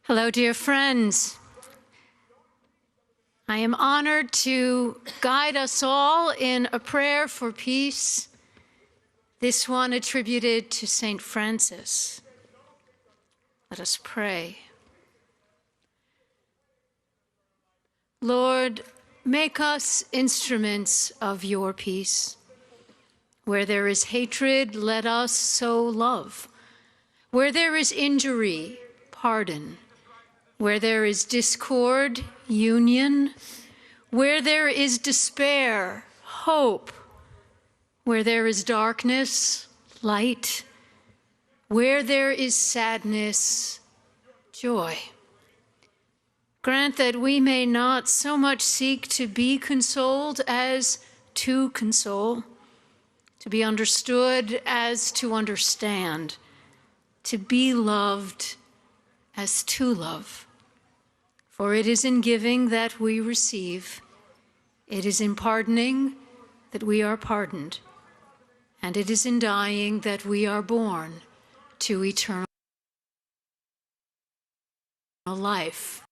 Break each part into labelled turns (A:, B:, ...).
A: Hello, dear friends. I am honored to guide us all in a prayer for peace, this one attributed to St. Francis. Let us pray. Lord, make us instruments of your peace. Where there is hatred, let us sow love. Where there is injury, pardon. Where there is discord, union. Where there is despair, hope. Where there is darkness, light. Where there is sadness, joy. Grant that we may not so much seek to be consoled as to console, to be understood as to understand, to be loved as to love. For it is in giving that we receive, it is in pardoning that we are pardoned, and it is in dying that we are born to eternal life.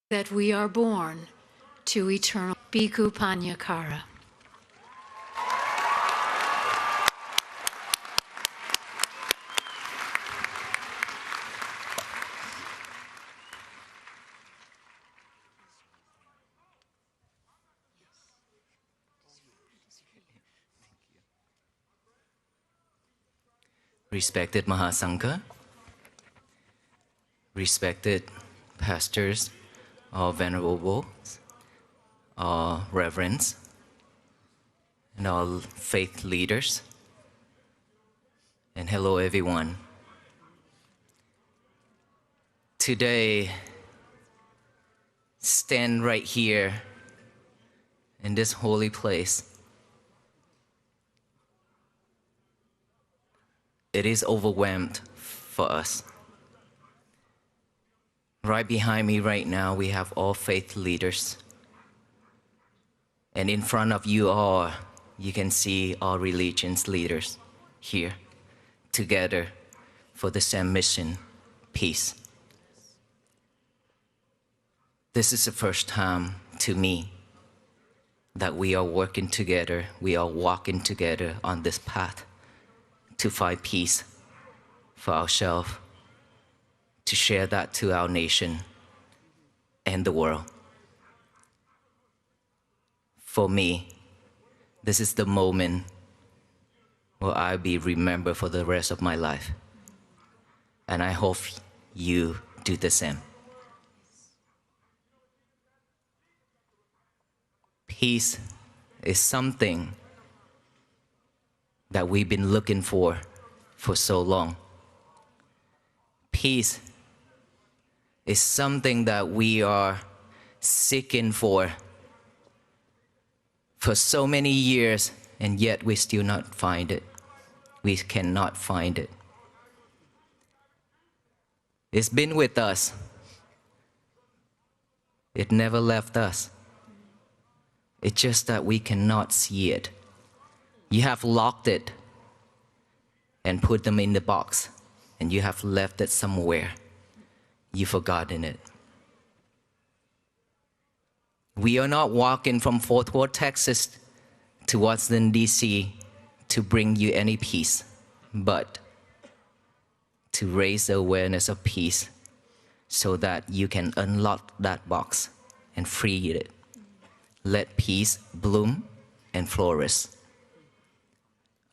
A: That we are born to eternal Bhikkhu Panyakara.
B: Respected Mahasangha, respected pastors, all venerables, all reverends, and all faith leaders, and hello everyone. Today, stand right here in this holy place. It is overwhelmed for us. Right behind me right now, we have all faith leaders. And in front of you all, you can see all religions leaders here together for the same mission, peace. This is the first time to me that we are working together, we are walking together on this path to find peace for ourselves, to share that to our nation and the world. For me, this is the moment where I'll be remembered for the rest of my life. And I hope you do the same. Peace is something that we've been looking for so long. Peace is something that we are seeking for so many years, and yet we still not find it. We cannot find it. It's been with us. It never left us. It's just that we cannot see it. You have locked it and put them in the box, and you have left it somewhere. You've forgotten it. We are not walking from Fort Worth, Texas to Washington, D.C. to bring you any peace, but to raise the awareness of peace so that you can unlock that box and free it. Let peace bloom and flourish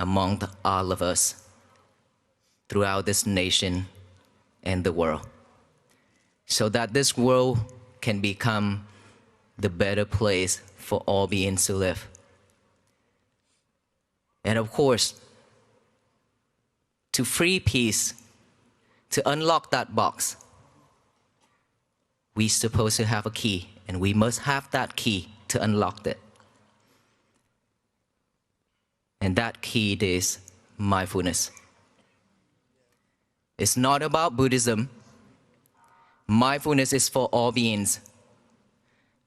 B: among all of us throughout this nation and the world, so that this world can become the better place for all beings to live. And of course, to free peace, to unlock that box, we're supposed to have a key, and we must have that key to unlock it. And that key is mindfulness. It's not about Buddhism. Mindfulness is for all beings.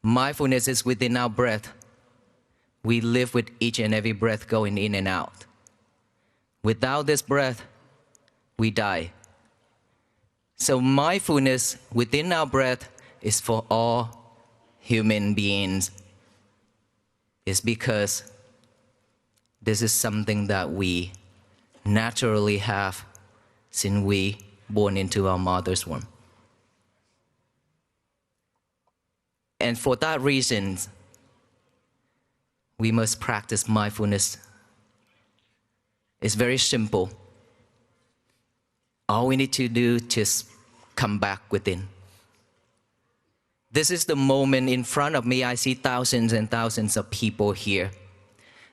B: Mindfulness is within our breath. We live with each and every breath going in and out. Without this breath, we die. So mindfulness within our breath is for all human beings. It's because this is something that we naturally have since we born into our mother's womb. And for that reason, we must practice mindfulness. It's very simple. All we need to do is just come back within. This is the moment in front of me. I see thousands and thousands of people here,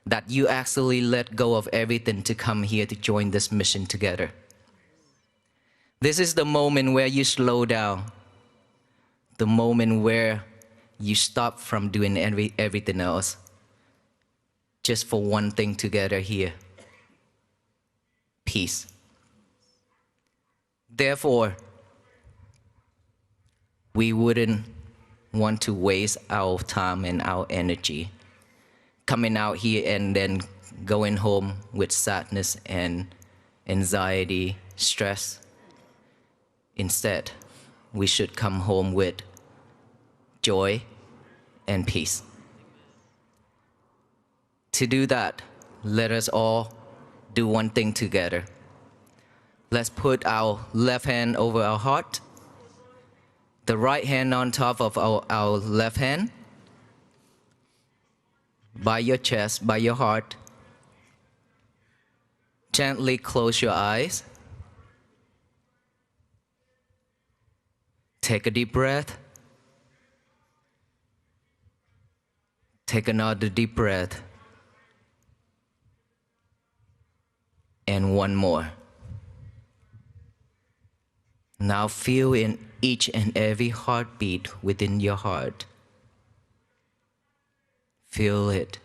B: that you actually let go of everything to come here to join this mission together. This is the moment where you slow down, the moment where you stop from doing everything else, just for one thing together here: peace. Therefore, we wouldn't want to waste our time and our energy coming out here and then going home with sadness and anxiety, stress. Instead, we should come home with joy and peace. To do that, let us all do one thing together. Let's put our left hand over our heart, the right hand on top of our left hand, by your chest, by your heart. Gently close your eyes. Take a deep breath. Take another deep breath. And one more. Now feel in each and every heartbeat within your heart. Feel it.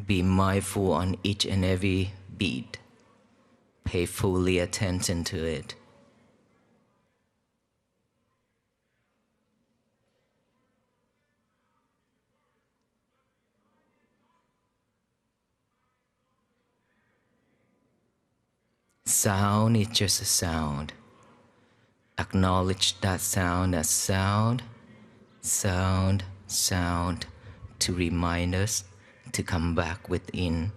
B: Be mindful on each and every beat. Pay fully attention to it. Sound is just a sound. Acknowledge that sound as sound, sound, sound, to remind us to come back within,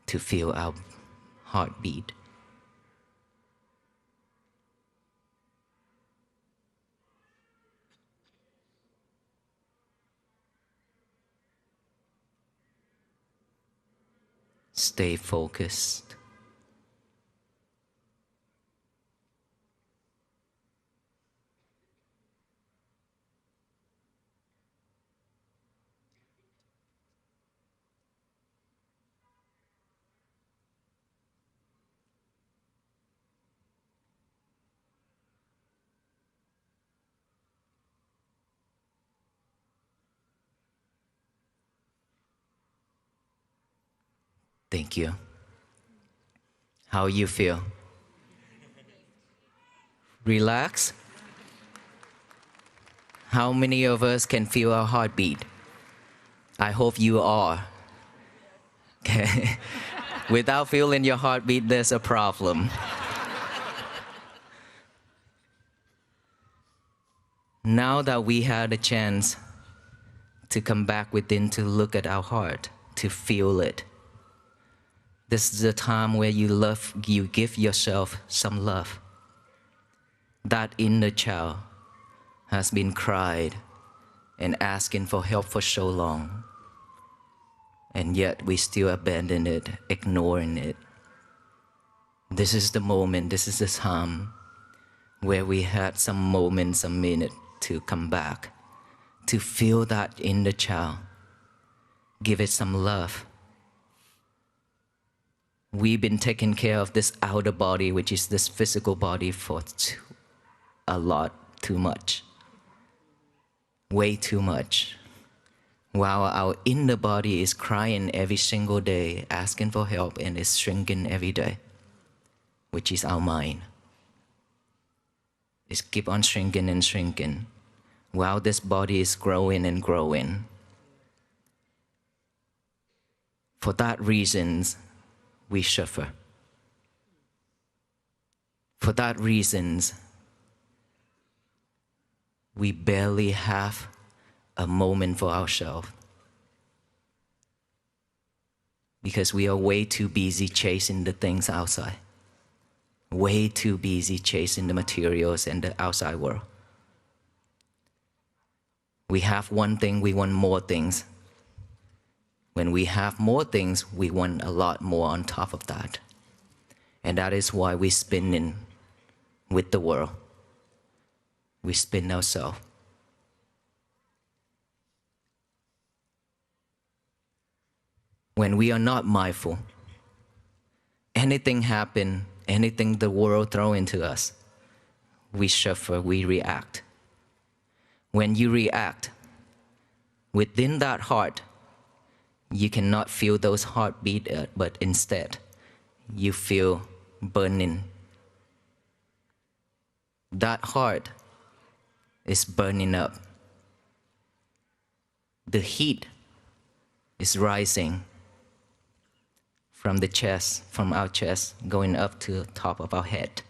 B: to feel our heartbeat. Stay focused. Thank you. How you feel? Relax? How many of us can feel our heartbeat? I hope you are. Okay. Without feeling your heartbeat, there's a problem. Now that we had a chance to come back within, to look at our heart, to feel it, this is the time where you give yourself some love. That inner child has been cried and asking for help for so long, and yet we still abandon it, ignoring it. This is the moment, this is the time where we had some moments, a minute to come back, to feel that inner child, give it some love. We've been taking care of this outer body, which is this physical body, for too much. Way too much. While our inner body is crying every single day, asking for help, and is shrinking every day, which is our mind. is keep on shrinking and shrinking while this body is growing and growing. For that reason, we suffer. For that reason, we barely have a moment for ourselves. Because we are way too busy chasing the things outside. Way too busy chasing the materials and the outside world. We have one thing, we want more things. When we have more things, we want a lot more on top of that. And that is why we spin in with the world. We spin ourselves. When we are not mindful, anything happen, anything the world throw into us, we suffer, we react. When you react, within that heart, you cannot feel those heartbeat, but instead, you feel burning. That heart is burning up. The heat is rising from the chest, from our chest, going up to the top of our head.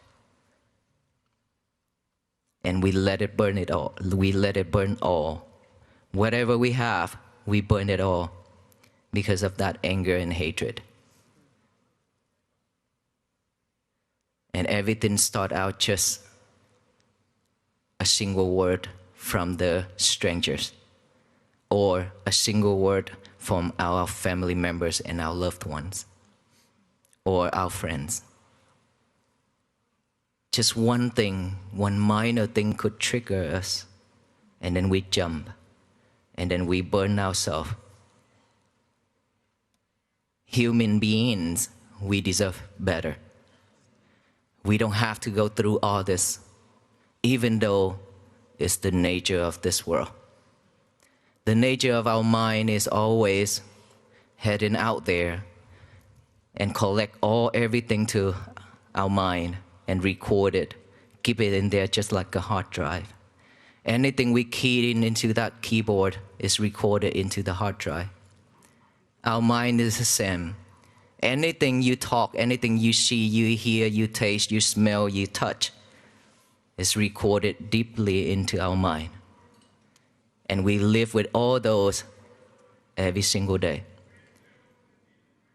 B: And we let it burn it all. We let it burn all. Whatever we have, we burn it all because of that anger and hatred. And everything start out just a single word from the strangers, or a single word from our family members and our loved ones, or our friends. Just one thing, one minor thing could trigger us, and then we jump, and then we burn ourselves. Human beings, we deserve better. We don't have to go through all this, even though it's the nature of this world. The nature of our mind is always heading out there and collect everything to our mind and record it, keep it in there just like a hard drive. Anything we key in into that keyboard is recorded into the hard drive. Our mind is the same. Anything you talk, anything you see, you hear, you taste, you smell, you touch, is recorded deeply into our mind. And we live with all those every single day.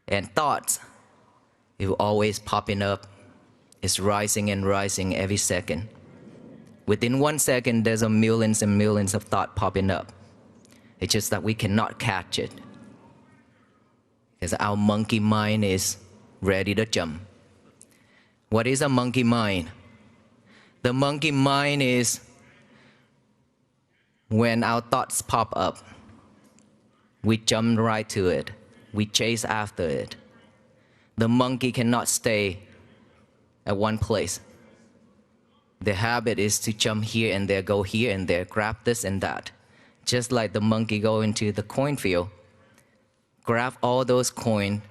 B: And thoughts, is always popping up, is rising and rising every second. Within 1 second, there's millions and millions of thoughts popping up. It's just that we cannot catch it. Because our monkey mind is ready to jump. What is a monkey mind? The monkey mind is when our thoughts pop up, we jump right to it. We chase after it. The monkey cannot stay at one place. The habit is to jump here and there, go here and there, grab this and that. Just like the monkey go into the coin field, grab all those coins,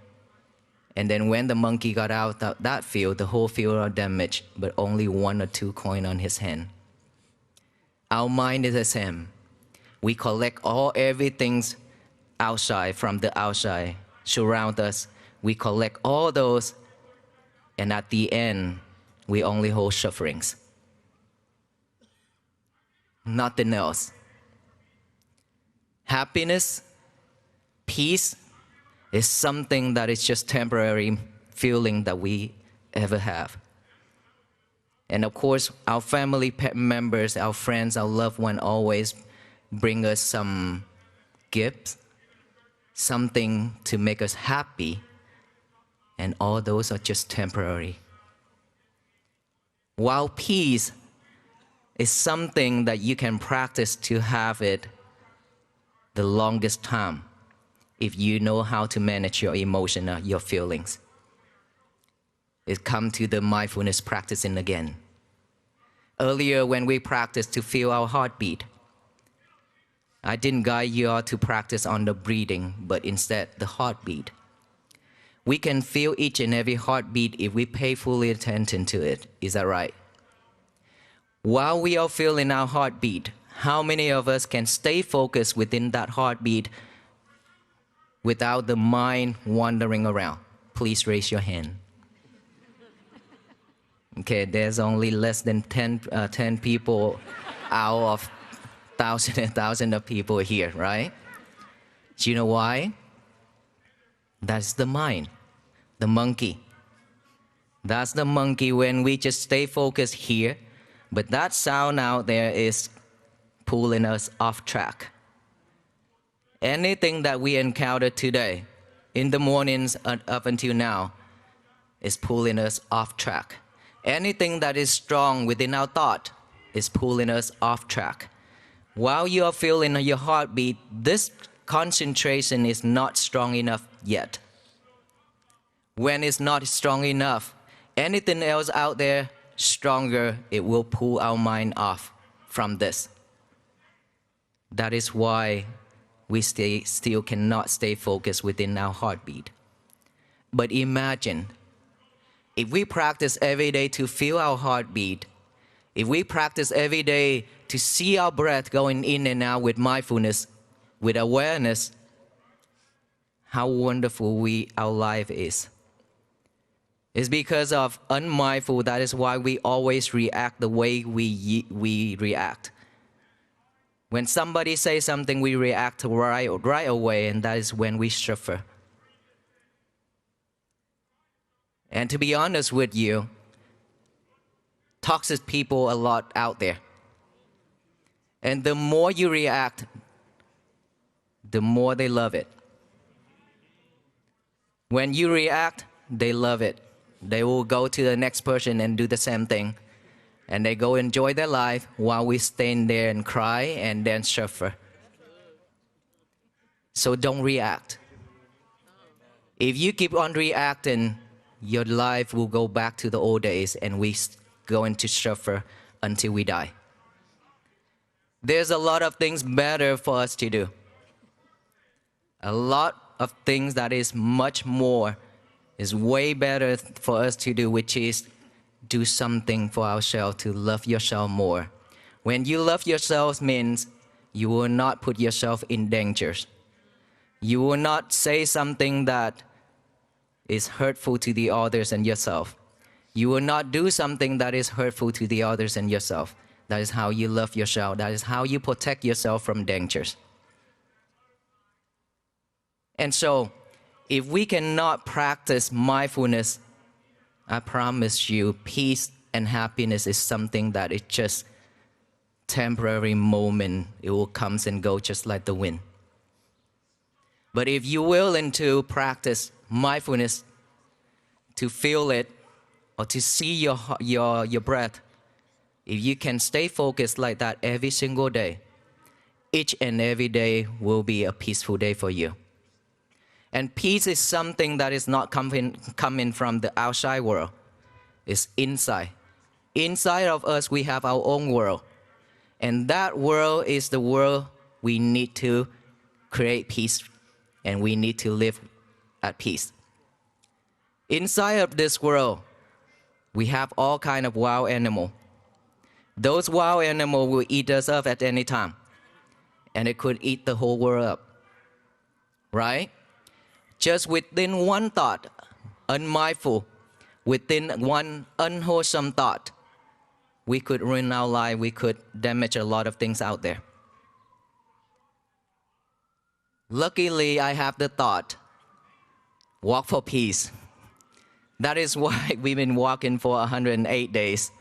B: and then when the monkey got out of that field, the whole field are damaged, but only 1 or 2 coins on his hand. Our mind is the same. We collect everything outside, from the outside, surround us. We collect all those, and at the end, we only hold sufferings. Nothing else. Happiness, peace, is something that is just temporary feeling that we ever have. And of course, our family members, our friends, our loved one always bring us some gifts, something to make us happy, and all those are just temporary. While peace is something that you can practice to have it the longest time, if you know how to manage your emotion, your feelings. It comes to the mindfulness practicing again. Earlier, when we practiced to feel our heartbeat, I didn't guide you all to practice on the breathing, but instead the heartbeat. We can feel each and every heartbeat if we pay fully attention to it. Is that right? While we are feeling our heartbeat, how many of us can stay focused within that heartbeat without the mind wandering around? Please raise your hand. Okay, there's only less than 10 people out of thousands and thousands of people here, right? Do you know why? That's the mind, the monkey. That's the monkey when we just stay focused here, but that sound out there is pulling us off track. Anything that we encounter today, in the mornings up until now, is pulling us off track. Anything that is strong within our thought is pulling us off track. While you are feeling your heartbeat, this concentration is not strong enough yet. When it's not strong enough, anything else out there stronger, it will pull our mind off from this. That is why we still cannot stay focused within our heartbeat. But imagine, if we practice every day to feel our heartbeat, if we practice every day to see our breath going in and out with mindfulness, with awareness, how wonderful our life is. It's because of unmindful, that is why we always react the way we react. When somebody says something, we react right away, and that is when we suffer. And to be honest with you, toxic people a lot out there. And the more you react, the more they love it. When you react, they love it. They will go to the next person and do the same thing. And they go enjoy their life while we stand there and cry and then suffer. So don't react. If you keep on reacting, your life will go back to the old days and we're going to suffer until we die. There's a lot of things better for us to do. A lot of things that is much more, is way better for us to do, which is do something for ourselves, to love yourself more. When you love yourself means you will not put yourself in danger. You will not say something that is hurtful to the others and yourself. You will not do something that is hurtful to the others and yourself. That is how you love yourself. That is how you protect yourself from dangers. And so, if we cannot practice mindfulness, I promise you, peace and happiness is something that is just temporary moment. It will come and go just like the wind. But if you're willing to practice mindfulness, to feel it, or to see your breath, if you can stay focused like that every single day, each and every day will be a peaceful day for you. And peace is something that is not coming from the outside world. It's inside. Inside of us, we have our own world. And that world is the world we need to create peace, and we need to live at peace. Inside of this world, we have all kinds of wild animals. Those wild animals will eat us up at any time. And it could eat the whole world up. Right? Just within one thought, unmindful, within one unwholesome thought, we could ruin our life, we could damage a lot of things out there. Luckily, I have the thought, walk for peace. That is why we've been walking for 108 days.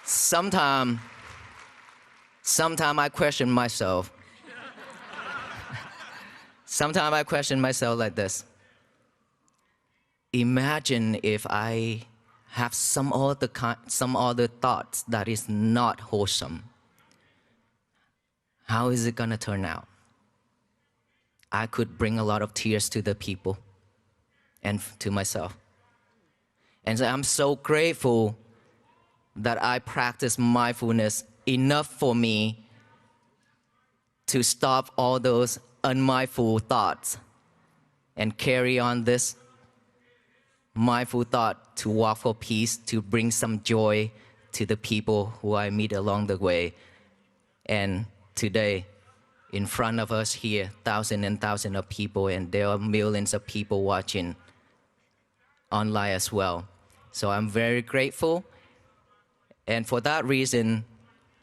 B: Sometimes I question myself. Sometimes I question myself like this. Imagine if I have some other thoughts that is not wholesome. How is it going to turn out? I could bring a lot of tears to the people and to myself. And so I'm so grateful that I practice mindfulness enough for me to stop all those unmindful thoughts and carry on this mindful thought to walk for peace, to bring some joy to the people who I meet along the way. And today, in front of us here, thousands and thousands of people, and there are millions of people watching online as well. So I'm very grateful. And for that reason,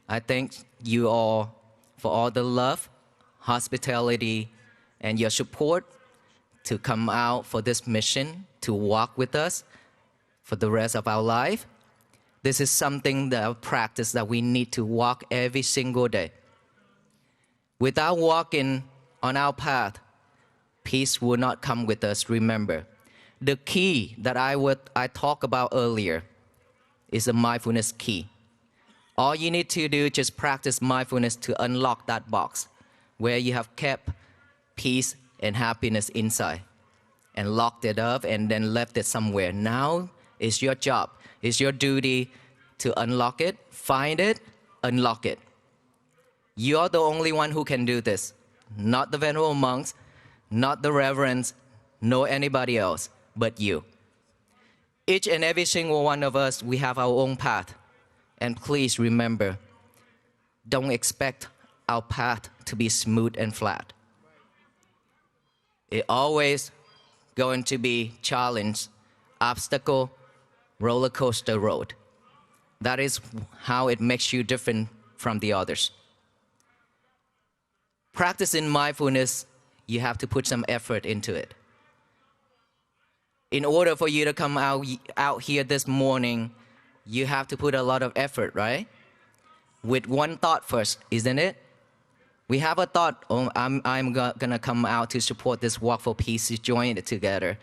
B: I thank you all for all the love, hospitality, and your support to come out for this mission, to walk with us for the rest of our life. This is something that our practice that we need to walk every single day. Without walking on our path, peace will not come with us, remember. The key that I talked about earlier is the mindfulness key. All you need to do is just practice mindfulness to unlock that box where you have kept peace and happiness inside and locked it up and then left it somewhere. Now it's your job, it's your duty to unlock it, find it, unlock it. You're the only one who can do this, not the venerable monks, not the reverends, nor anybody else, but you. Each and every single one of us, we have our own path. And please remember, don't expect our path to be smooth and flat. It's always going to be challenge, obstacle, roller coaster road. That is how it makes you different from the others. Practicing mindfulness, you have to put some effort into it. In order for you to come out here this morning, you have to put a lot of effort, right? With one thought first, isn't it? We have a thought, oh, I'm gonna come out to support this walk for peace, to join it together.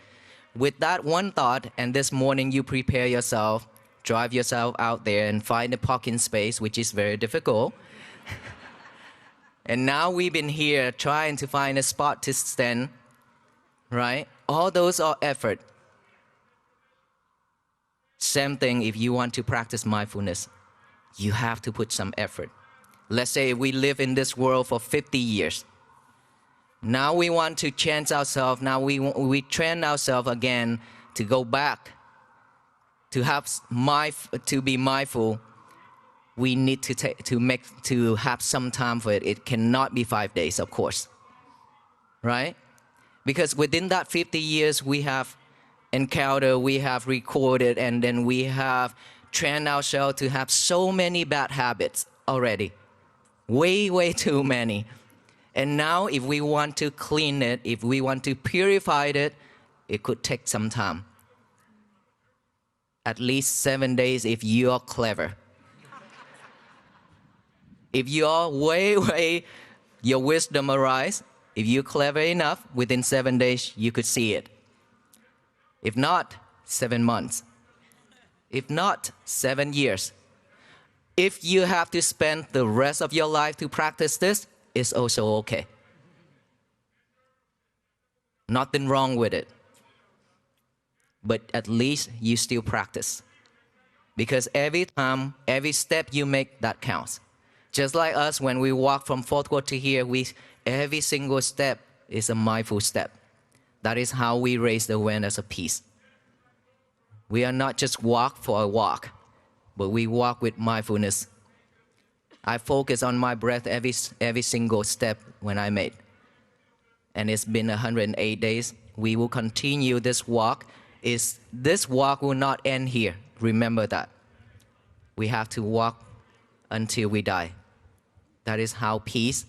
B: With that one thought, and this morning you prepare yourself, drive yourself out there and find a parking space, which is very difficult. And now we've been here trying to find a spot to stand, right? All those are effort. Same thing if you want to practice mindfulness. You have to put some effort. Let's say we live in this world for 50 years. Now we want to change ourselves. Now we train ourselves again to go back, to be mindful. We need to have some time for it. It cannot be 5 days, of course, right? Because within that 50 years, we have encountered, we have recorded, and then we have trained ourselves to have so many bad habits already. Way, way too many. And now if we want to clean it, if we want to purify it, it could take some time. At least 7 days if you're clever. If you're your wisdom arise, if you're clever enough, within 7 days, you could see it. If not, 7 months. If not, 7 years. If you have to spend the rest of your life to practice this, it's also okay. Nothing wrong with it. But at least you still practice. Because every time, every step you make, that counts. Just like us, when we walk from fourth court to here, every single step is a mindful step. That is how we raise the awareness of peace. We are not just walk for a walk, but we walk with mindfulness. I focus on my breath every single step when I made. And it's been 108 days. We will continue this walk. This walk will not end here. Remember that. We have to walk until we die. That is how peace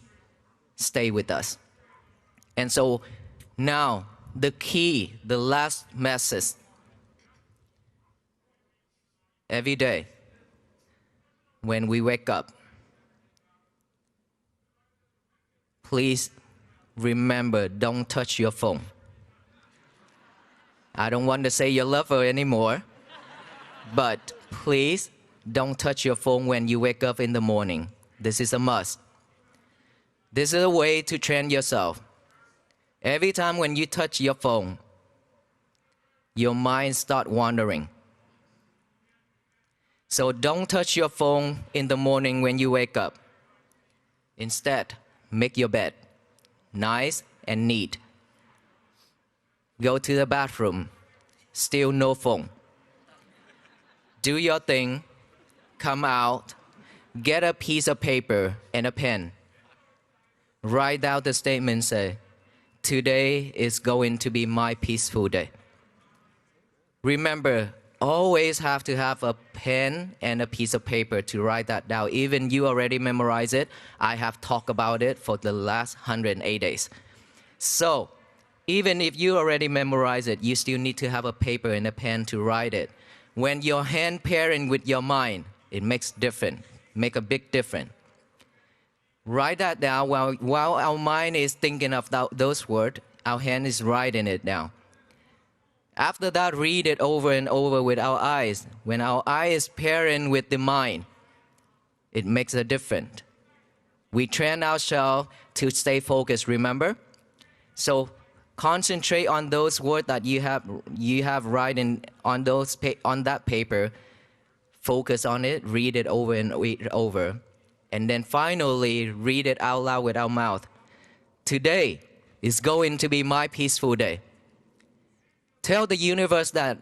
B: stay with us. And so now, the key, the last message. Every day, when we wake up, please remember, don't touch your phone. I don't want to say your lover anymore, but please don't touch your phone when you wake up in the morning. This is a must. This is a way to train yourself. Every time when you touch your phone, your mind starts wandering. So don't touch your phone in the morning when you wake up. Instead, make your bed nice and neat. Go to the bathroom, Still no phone. Do your thing, come out, get a piece of paper and a pen. Write down the statement, say, today is going to be my peaceful day. Remember, always have to have a pen and a piece of paper to write that down. Even you already memorize it, I have talked about it for the last 108 days. So, even if you already memorize it, you still need to have a paper and a pen to write it. When your hand pairing with your mind, it makes a big difference. Write that down while our mind is thinking of those words, our hand is writing it down. After that, read it over and over with our eyes. When our eye is pairing with the mind, it makes a difference. We train ourselves to stay focused, remember? So concentrate on those words that you have written on that paper. Focus on it, read it over and read it over. And then finally, read it out loud with our mouth. Today is going to be my peaceful day. Tell the universe that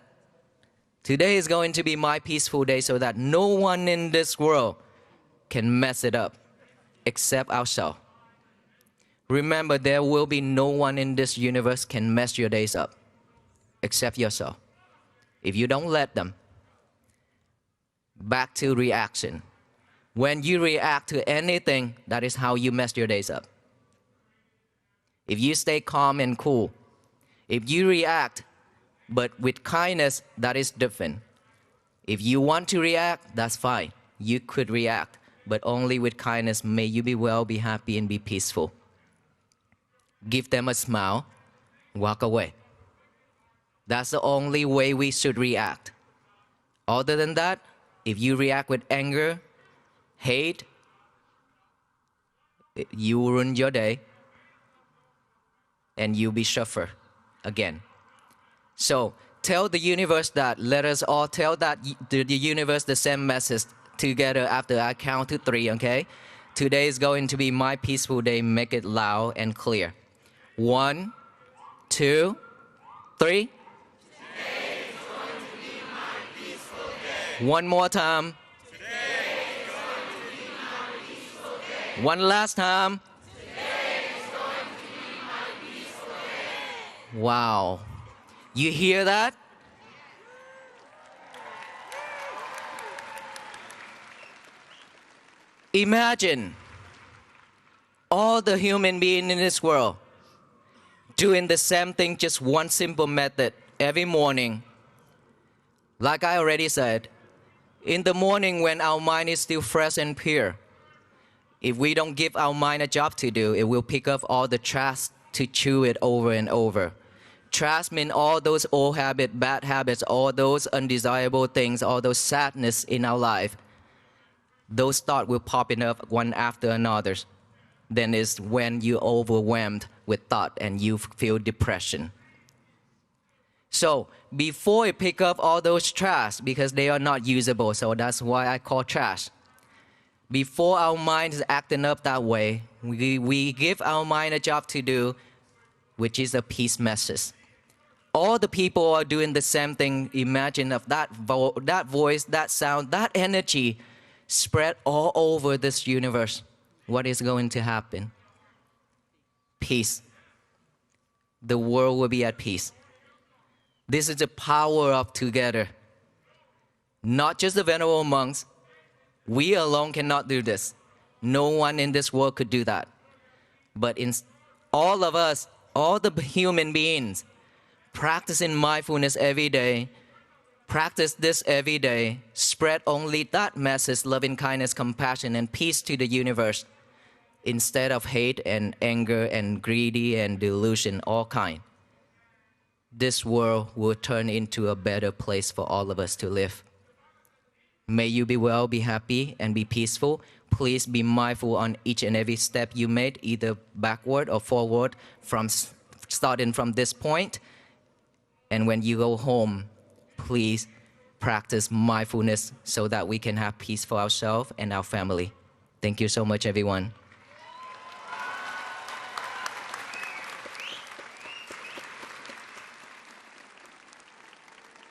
B: today is going to be my peaceful day so that no one in this world can mess it up except ourselves. Remember, there will be no one in this universe can mess your days up except yourself. If you don't let them. Back to reaction. When you react to anything, that is how you mess your days up. If you stay calm and cool, if you react, but with kindness, that is different. If you want to react, that's fine. You could react, but only with kindness. May you be well, be happy, and be peaceful. Give them a smile, walk away. That's the only way we should react. Other than that, if you react with anger, hate, you will ruin your day and you'll be suffer again. So tell the universe that. Let us all tell that the universe the same message together after I count to 3, okay? Today is going to be my peaceful day. Make it loud and clear. 1, 2, 3.
C: Today is going to be my peaceful day.
B: One more time.
C: Today is going to be my peaceful day.
B: One last time.
C: Today is going to be my peaceful day.
B: Wow. You hear that? Imagine all the human beings in this world doing the same thing, just one simple method every morning. Like I already said, in the morning when our mind is still fresh and pure, if we don't give our mind a job to do, it will pick up all the trash to chew it over and over. Trash means all those old habits, bad habits, all those undesirable things, all those sadness in our life. Those thoughts will popping up one after another. Then is when you're overwhelmed with thought and you feel depression. So before you pick up all those trash, because they are not usable, so that's why I call trash. Before our mind is acting up that way, we give our mind a job to do, which is a peace message. All the people are doing the same thing. Imagine of that voice, that sound, that energy spread all over this universe. What is going to happen? Peace. The world will be at peace. This is the power of together. Not just the Venerable Monks. We alone cannot do this. No one in this world could do that. But in all of us, all the human beings, practicing mindfulness every day, practice this every day, spread only that message, loving kindness, compassion, and peace to the universe, instead of hate and anger and greedy and delusion, all kind. This world will turn into a better place for all of us to live. May you be well, be happy, and be peaceful. Please be mindful on each and every step you made, either backward or forward, starting from this point. And when you go home, please practice mindfulness so that we can have peace for ourselves and our family. Thank you so much, everyone.